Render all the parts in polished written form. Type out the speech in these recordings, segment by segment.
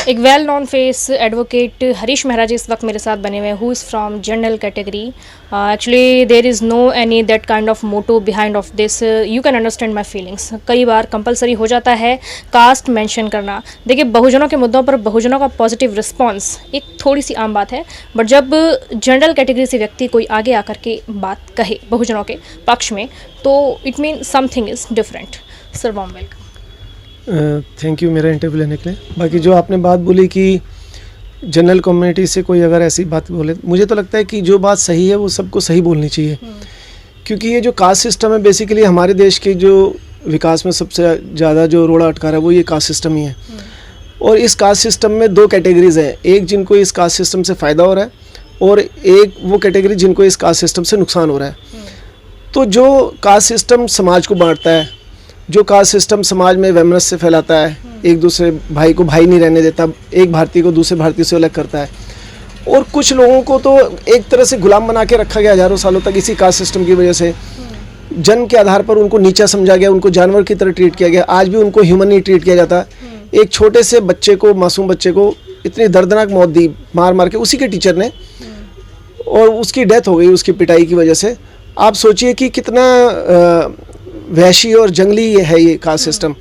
एक well known face advocate Harish Maharaj इस वक्त मेरे साथ बने हुए हैं, who is from general category. Actually there is no any that kind of motto behind of this. You can understand my feelings. कई बार कंपलसरी हो जाता है कास्ट मेंशन करना. देखिए, बहुजनों के मुद्दों पर बहुजनों का पॉजिटिव रिस्पॉन्स एक थोड़ी सी आम बात है, बट जब जनरल कैटेगरी से व्यक्ति कोई आगे आकर के बात कहे बहुजनों के पक्ष में, तो it mean something is different. Sir, warm welcome. Thank you मेरा इंटरव्यू लेने के लिए. बाकी जो आपने बात बोली कि जनरल कम्युनिटी से कोई अगर ऐसी बात बोले, मुझे तो लगता है कि जो बात सही है वो सबको सही बोलनी चाहिए. क्योंकि ये जो कास्ट सिस्टम है बेसिकली हमारे देश के जो विकास में सबसे ज़्यादा जो रोड़ा अटका रहा है वो ये कास्ट सिस्टम ही है. और इस कास्ट सिस्टम में दो कैटेगरीज हैं. एक जिनको इस कास्ट सिस्टम से फ़ायदा हो रहा है और एक वो कैटेगरी जिनको इस कास्ट सिस्टम से नुकसान हो रहा है. तो जो कास्ट सिस्टम समाज को बांटता है, जो कास्ट सिस्टम समाज में वैमनस्य फैलाता है, एक दूसरे भाई को भाई नहीं रहने देता, एक भारतीय को दूसरे भारतीय से अलग करता है, और कुछ लोगों को तो एक तरह से गुलाम बना के रखा गया हज़ारों सालों तक इसी कास्ट सिस्टम की वजह से. जन्म के आधार पर उनको नीचा समझा गया, उनको जानवर की तरह ट्रीट किया गया. आज भी उनको ह्यूमन नहीं ट्रीट किया जाता. एक छोटे से बच्चे को, मासूम बच्चे को इतनी दर्दनाक मौत दी मार मार के उसी के टीचर ने, और उसकी डेथ हो गई उसकी पिटाई की वजह से. आप सोचिए कि कितना वहशी और जंगली है ये कास्ट सिस्टम.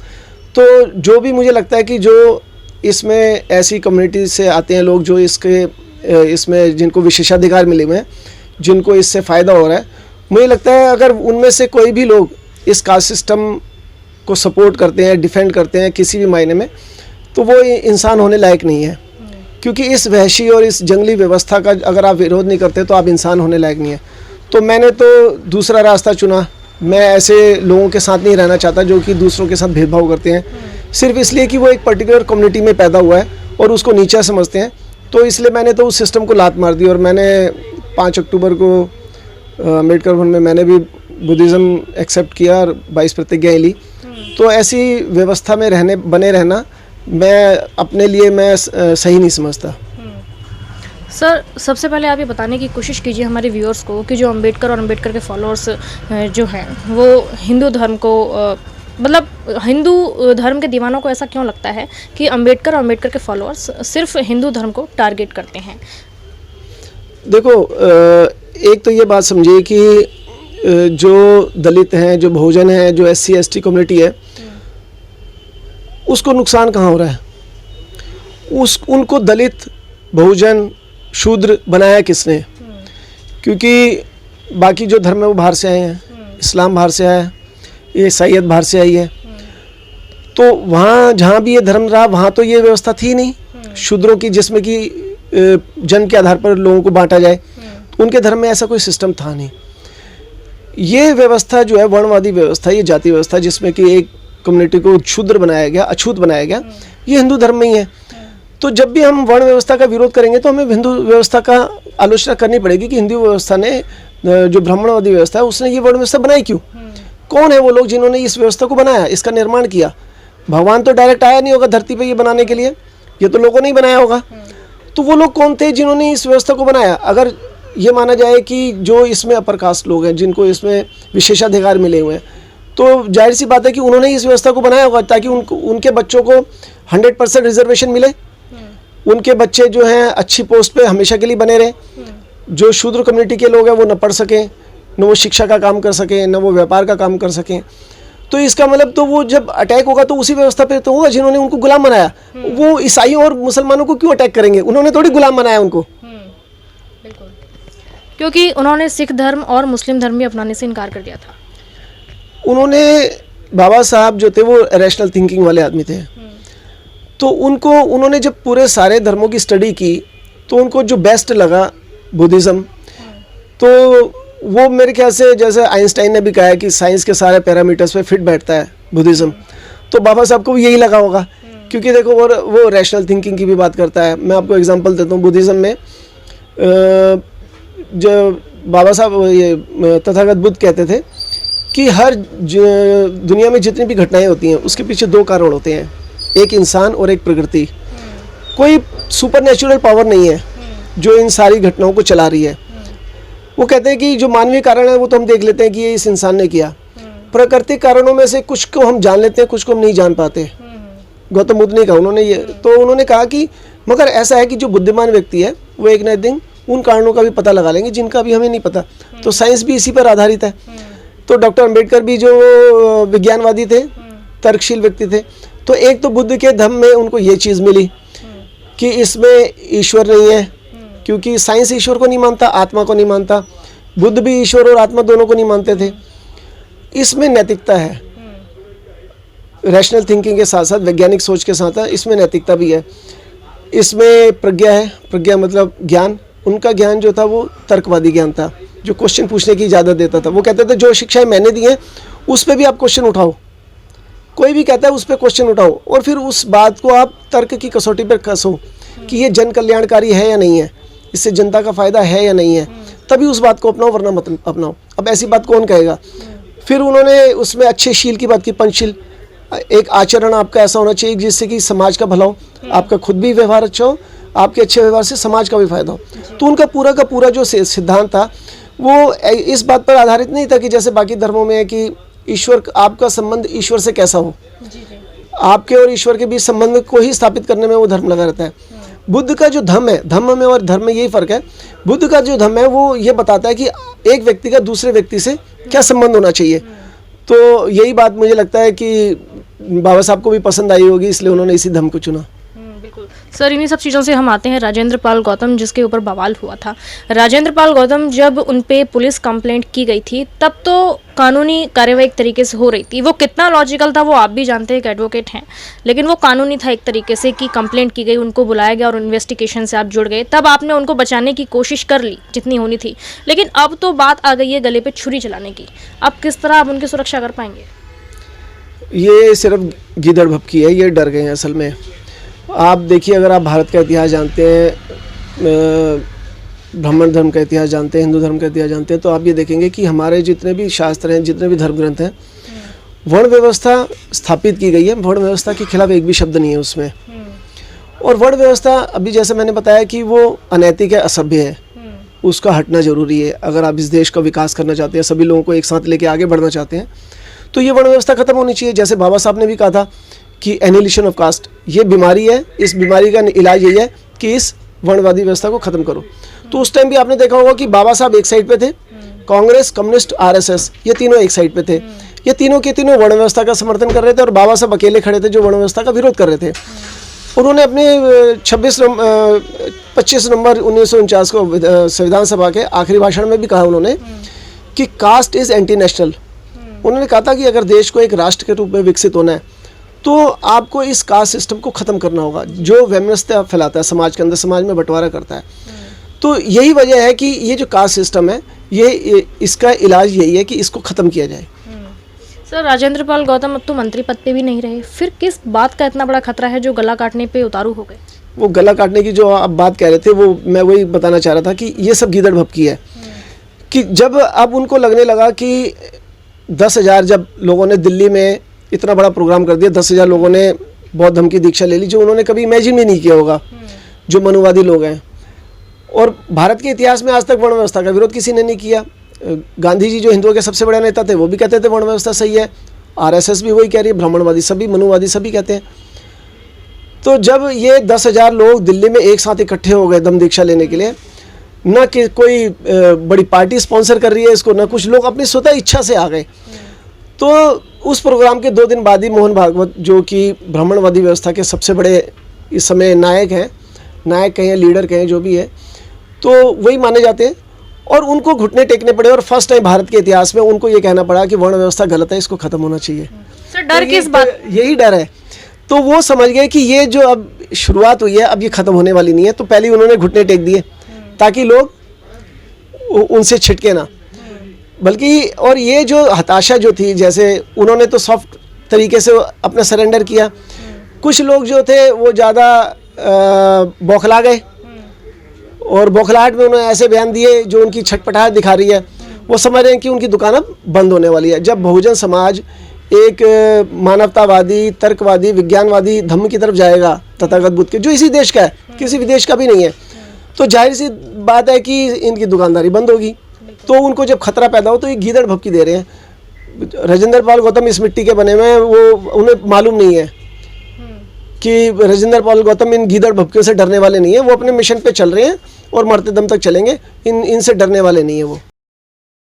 तो जो भी मुझे लगता है कि जो इसमें ऐसी कम्युनिटी से आते हैं लोग जो इसमें जिनको विशेषाधिकार मिले हुए हैं, जिनको इससे फ़ायदा हो रहा है, मुझे लगता है अगर उनमें से कोई भी लोग इस कास्ट सिस्टम को सपोर्ट करते हैं, डिफेंड करते हैं किसी भी मायने में, तो वो इंसान होने लायक नहीं है. क्योंकि इस वहशी और इस जंगली व्यवस्था का अगर आप विरोध नहीं करते तो आप इंसान होने लायक नहीं है. तो मैंने तो दूसरा रास्ता चुना. मैं ऐसे लोगों के साथ नहीं रहना चाहता जो कि दूसरों के साथ भेदभाव करते हैं सिर्फ इसलिए कि वो एक पर्टिकुलर कम्युनिटी में पैदा हुआ है और उसको नीचा समझते हैं. तो इसलिए मैंने तो उस सिस्टम को लात मार दी और मैंने 5 अक्टूबर को अम्बेडकर भवन में मैंने भी बुद्धिज़्म एक्सेप्ट किया और 22 प्रतिज्ञाएं ली. तो ऐसी व्यवस्था में बने रहना मैं अपने लिए मैं सही नहीं समझता. सर, सबसे पहले आप ये बताने की कोशिश कीजिए हमारे व्यूअर्स को कि जो अम्बेडकर और अम्बेडकर के फॉलोअर्स जो हैं वो हिंदू धर्म को मतलब हिंदू धर्म के दीवानों को ऐसा क्यों लगता है कि अम्बेडकर और अम्बेडकर के फॉलोअर्स सिर्फ हिंदू धर्म को टारगेट करते हैं. देखो, एक तो ये बात समझिए कि जो दलित हैं, जो बहुजन हैं, जो SC ST कम्युनिटी है, उसको नुकसान कहाँ हो रहा है? उनको दलित, बहुजन, शूद्र बनाया किसने? क्योंकि बाकी जो धर्म है वो बाहर से आए हैं. इस्लाम बाहर से आया है, ये ईसाईयत बाहर से आई है. तो वहाँ जहाँ भी ये धर्म रहा वहाँ तो ये व्यवस्था थी नहीं शूद्रों की, जिसमें कि जन्म के आधार पर लोगों को बांटा जाए. उनके धर्म में ऐसा कोई सिस्टम था नहीं. ये व्यवस्था जो है वर्णवादी व्यवस्था, ये जाति व्यवस्था जिसमें कि एक कम्युनिटी को शूद्र बनाया गया, अछूत बनाया गया, ये हिंदू धर्म में ही है. तो जब भी हम वर्ण व्यवस्था का विरोध करेंगे तो हमें हिंदू व्यवस्था का आलोचना करनी पड़ेगी कि हिंदू व्यवस्था ने, जो ब्राह्मणवादी व्यवस्था है, उसने ये वर्ण व्यवस्था बनाई क्यों? कौन है वो लोग जिन्होंने इस व्यवस्था को बनाया, इसका निर्माण किया? भगवान तो डायरेक्ट आया नहीं होगा धरती पर ये बनाने के लिए, ये तो लोगों ने ही बनाया होगा. तो वो लोग कौन थे जिन्होंने इस व्यवस्था को बनाया? अगर ये माना जाए कि जो इसमें अपर कास्ट लोग हैं, जिनको इसमें विशेषाधिकार मिले हुए हैं, तो जाहिर सी बात है कि उन्होंने इस व्यवस्था को बनाया होगा ताकि उनके बच्चों को 100% रिजर्वेशन मिले, उनके बच्चे जो हैं अच्छी पोस्ट पे हमेशा के लिए बने रहें. जो शूद्र कम्युनिटी के लोग हैं वो न पढ़ सकें, न वो शिक्षा का काम कर सकें, न वो व्यापार का काम कर सकें. तो इसका मतलब तो वो जब अटैक होगा तो उसी व्यवस्था पे तो होगा जिन्होंने उनको गुलाम बनाया. वो ईसाइयों और मुसलमानों को क्यों अटैक करेंगे? उन्होंने थोड़ी गुलाम बनाया उनको. बिल्कुल, क्योंकि उन्होंने सिख धर्म और मुस्लिम धर्म भी अपनाने से इनकार कर दिया था. उन्होंने, बाबा साहब जो थे वो रैशनल थिंकिंग वाले आदमी थे. तो उन्होंने जब पूरे सारे धर्मों की स्टडी की तो उनको जो बेस्ट लगा बुद्धिज़्म, तो वो मेरे ख्याल से जैसे आइंस्टाइन ने भी कहा है कि साइंस के सारे पैरामीटर्स पे फिट बैठता है बुद्धिज़्म, तो बाबा साहब को भी यही लगा होगा. क्योंकि देखो वो रैशनल थिंकिंग की भी बात करता है. मैं आपको एग्जांपल देता हूँ. बुद्धिज़्म में जो बाबा साहब ये तथागत बुद्ध कहते थे कि हर दुनिया में जितनी भी घटनाएं होती हैं उसके पीछे 2 कारण होते हैं, एक इंसान और एक प्रकृति. कोई सुपरनेचुरल पावर नहीं है जो इन सारी घटनाओं को चला रही है. वो कहते हैं कि जो मानवीय कारण है वो तो हम देख लेते हैं कि ये इस इंसान ने किया. प्राकृतिक कारणों में से कुछ को हम जान लेते हैं, कुछ को हम नहीं जान पाते. गौतम बुद्ध ने कहा, उन्होंने ये तो उन्होंने कहा कि मगर ऐसा है कि जो बुद्धिमान व्यक्ति है वो एक ना एक दिन उन कारणों का भी पता लगा लेंगे जिनका भी हमें नहीं पता। तो साइंस भी इसी पर आधारित है। तो डॉक्टर अंबेडकर भी जो विज्ञानवादी थे, तर्कशील व्यक्ति थे, तो एक तो बुद्ध के धम्म में उनको ये चीज़ मिली कि इसमें ईश्वर नहीं है, क्योंकि साइंस ईश्वर को नहीं मानता, आत्मा को नहीं मानता। बुद्ध भी ईश्वर और आत्मा दोनों को नहीं मानते थे। इसमें नैतिकता है, रैशनल थिंकिंग के साथ साथ, वैज्ञानिक सोच के साथ साथ इसमें नैतिकता भी है। इसमें प्रज्ञा है, प्रज्ञा मतलब ज्ञान। उनका ज्ञान जो था वो तर्कवादी ज्ञान था, जो क्वेश्चन पूछने की इजाज़त देता था। वो कहते थे जो शिक्षाएं मैंने दी हैं उस पर भी आप क्वेश्चन उठाओ, कोई भी कहता है उस पर क्वेश्चन उठाओ, और फिर उस बात को आप तर्क की कसौटी पर कसो कि ये जन कल्याणकारी है या नहीं है, इससे जनता का फ़ायदा है या नहीं है, तभी उस बात को अपनाओ, वरना मत अपनाओ। अब ऐसी बात कौन कहेगा। फिर उन्होंने उसमें अच्छे शील की बात की, पंचशील। एक आचरण आपका ऐसा होना चाहिए जिससे कि समाज का भला हो, आपका खुद भी व्यवहार अच्छा हो, आपके अच्छे व्यवहार से समाज का भी फायदा हो। तो उनका पूरा का पूरा जो सिद्धांत था वो इस बात पर आधारित नहीं था कि जैसे बाकी धर्मों में है कि ईश्वर, आपका संबंध ईश्वर से कैसा हो, आपके और ईश्वर के बीच संबंध को ही स्थापित करने में वो धर्म लगा रहता है। बुद्ध का जो धम्म है, धम्म में और धर्म में यही फर्क है। बुद्ध का जो धम्म है वो ये बताता है कि एक व्यक्ति का दूसरे व्यक्ति से क्या संबंध होना चाहिए। तो यही बात मुझे लगता है कि बाबा साहब को भी पसंद आई होगी, इसलिए उन्होंने इसी धम्म को चुना। बिल्कुल सर, इन्हीं सब चीज़ों से हम आते हैं राजेंद्र पाल गौतम, जिसके ऊपर बवाल हुआ था। राजेंद्र पाल गौतम, जब उन पे पुलिस कंप्लेंट की गई थी तब तो कानूनी कार्यवाही एक तरीके से हो रही थी। वो कितना लॉजिकल था वो आप भी जानते हैं, एक एडवोकेट हैं, लेकिन वो कानूनी था एक तरीके से कि कंप्लेंट की गई, उनको बुलाया गया और इन्वेस्टिगेशन से आप जुड़ गए, तब आपने उनको बचाने की कोशिश कर ली जितनी होनी थी। लेकिन अब तो बात आ गई है गले पे छुरी चलाने की। अब किस तरह आप उनकी सुरक्षा कर पाएंगे? ये सिर्फ गीदड़ भपकी है, ये डर गए हैं असल में। आप देखिए, अगर आप भारत का इतिहास जानते हैं, ब्राह्मण धर्म का इतिहास जानते हैं, हिंदू धर्म का इतिहास जानते हैं, तो आप ये देखेंगे कि हमारे जितने भी शास्त्र हैं, जितने भी धर्म ग्रंथ हैं, वर्ण व्यवस्था स्थापित की गई है। वर्ण व्यवस्था के खिलाफ एक भी शब्द नहीं है उसमें। और वर्ण व्यवस्था अभी जैसे मैंने बताया कि वो अनैतिक है, असभ्य है, उसका हटना जरूरी है। अगर आप इस देश का विकास करना चाहते हैं, सभी लोगों को एक साथ लेके आगे बढ़ना चाहते हैं, तो ये वर्ण व्यवस्था खत्म होनी चाहिए। जैसे बाबा साहब ने भी कहा था कि एनिहिलेशन ऑफ कास्ट ये बीमारी है, इस बीमारी का इलाज यही है कि इस वर्णवादी व्यवस्था को खत्म करो। तो उस टाइम भी आपने देखा होगा कि बाबा साहब एक साइड पे थे, कांग्रेस, कम्युनिस्ट, आरएसएस, ये तीनों एक साइड पे थे। ये तीनों के तीनों वर्ण व्यवस्था का समर्थन कर रहे थे और बाबा साहब अकेले खड़े थे जो वर्ण व्यवस्था का विरोध कर रहे थे। उन्होंने अपने 25 नवंबर 1949 को संविधान सभा के आखिरी भाषण में भी कहा उन्होंने कि कास्ट इज एंटी नेशनल। उन्होंने कहा था कि अगर देश को एक राष्ट्र के रूप में विकसित होना है तो आपको इस कास्ट सिस्टम को ख़त्म करना होगा, जो वैमनस्यता फैलाता है समाज के अंदर, समाज में बंटवारा करता है। तो यही वजह है कि ये जो कास्ट सिस्टम है, ये इसका इलाज यही है कि इसको ख़त्म किया जाए। सर, राजेंद्र पाल गौतम अब तो मंत्री पद पे भी नहीं रहे, फिर किस बात का इतना बड़ा खतरा है जो गला काटने पे उतारू हो गए? वो गला काटने की जो आप बात कह रहे थे, वो मैं वही बताना चाह रहा था कि ये सब गीदड़ भपकी है। कि जब अब उनको लगने लगा कि 10,000 जब लोगों ने दिल्ली में इतना बड़ा प्रोग्राम कर दिया, 10,000 लोगों ने बौद्ध धर्म की दीक्षा ले ली, जो उन्होंने कभी इमेजिन भी नहीं किया होगा, जो मनुवादी लोग हैं। और भारत के इतिहास में आज तक वर्ण व्यवस्था का विरोध किसी ने नहीं किया। गांधी जी जो हिंदुओं के सबसे बड़े नेता थे, वो भी कहते थे वर्ण व्यवस्था सही है। आरएसएस भी वही कह रही है, ब्राह्मणवादी सभी, मनुवादी सभी कहते हैं। तो जब ये 10,000 लोग दिल्ली में एक साथ इकट्ठे हो गए धम्म दीक्षा लेने के लिए, न कि कोई बड़ी पार्टी स्पॉन्सर कर रही है इसको, न कुछ लोग अपनी स्वतः इच्छा से आ गए। तो उस प्रोग्राम के 2 दिन बाद ही मोहन भागवत, जो कि ब्राह्मणवादी व्यवस्था के सबसे बड़े इस समय नायक हैं, नायक कहें, लीडर कहें, जो भी है, तो वही माने जाते हैं, और उनको घुटने टेकने पड़े। और फर्स्ट टाइम भारत के इतिहास में उनको ये कहना पड़ा कि वर्ण व्यवस्था गलत है, इसको खत्म होना चाहिए। सर, डर किस बात? यही डर है। तो वो समझ गए कि ये जो अब शुरुआत हुई है, अब ये खत्म होने वाली नहीं है। तो पहले उन्होंने घुटने टेक दिए ताकि लोग उनसे छिटके ना, बल्कि और ये जो हताशा जो थी, जैसे उन्होंने तो सॉफ्ट तरीके से अपना सरेंडर किया। कुछ लोग जो थे वो ज़्यादा बौखला गए और बौखलाहट में उन्होंने ऐसे बयान दिए जो उनकी छटपटाहट दिखा रही है। वो समझ रहे हैं कि उनकी दुकान अब बंद होने वाली है। जब बहुजन समाज एक मानवतावादी, तर्कवादी, विज्ञानवादी धम्म की तरफ जाएगा, तथागत बुद्ध के, जो इसी देश का है, किसी विदेश का भी नहीं है, तो जाहिर सी बात है कि इनकी दुकानदारी बंद होगी। तो उनको जब खतरा पैदा हो तो ये गीदड़ भपकी दे रहे हैं। राजेंद्र पाल गौतम इस मिट्टी के बने हुए हैं, वो उन्हें मालूम नहीं है कि राजेंद्र पाल गौतम इन गीदड़ भभकियों से डरने वाले नहीं है, वो अपने मिशन पे चल रहे हैं और मरते दम तक चलेंगे, इनसे डरने वाले नहीं है वो।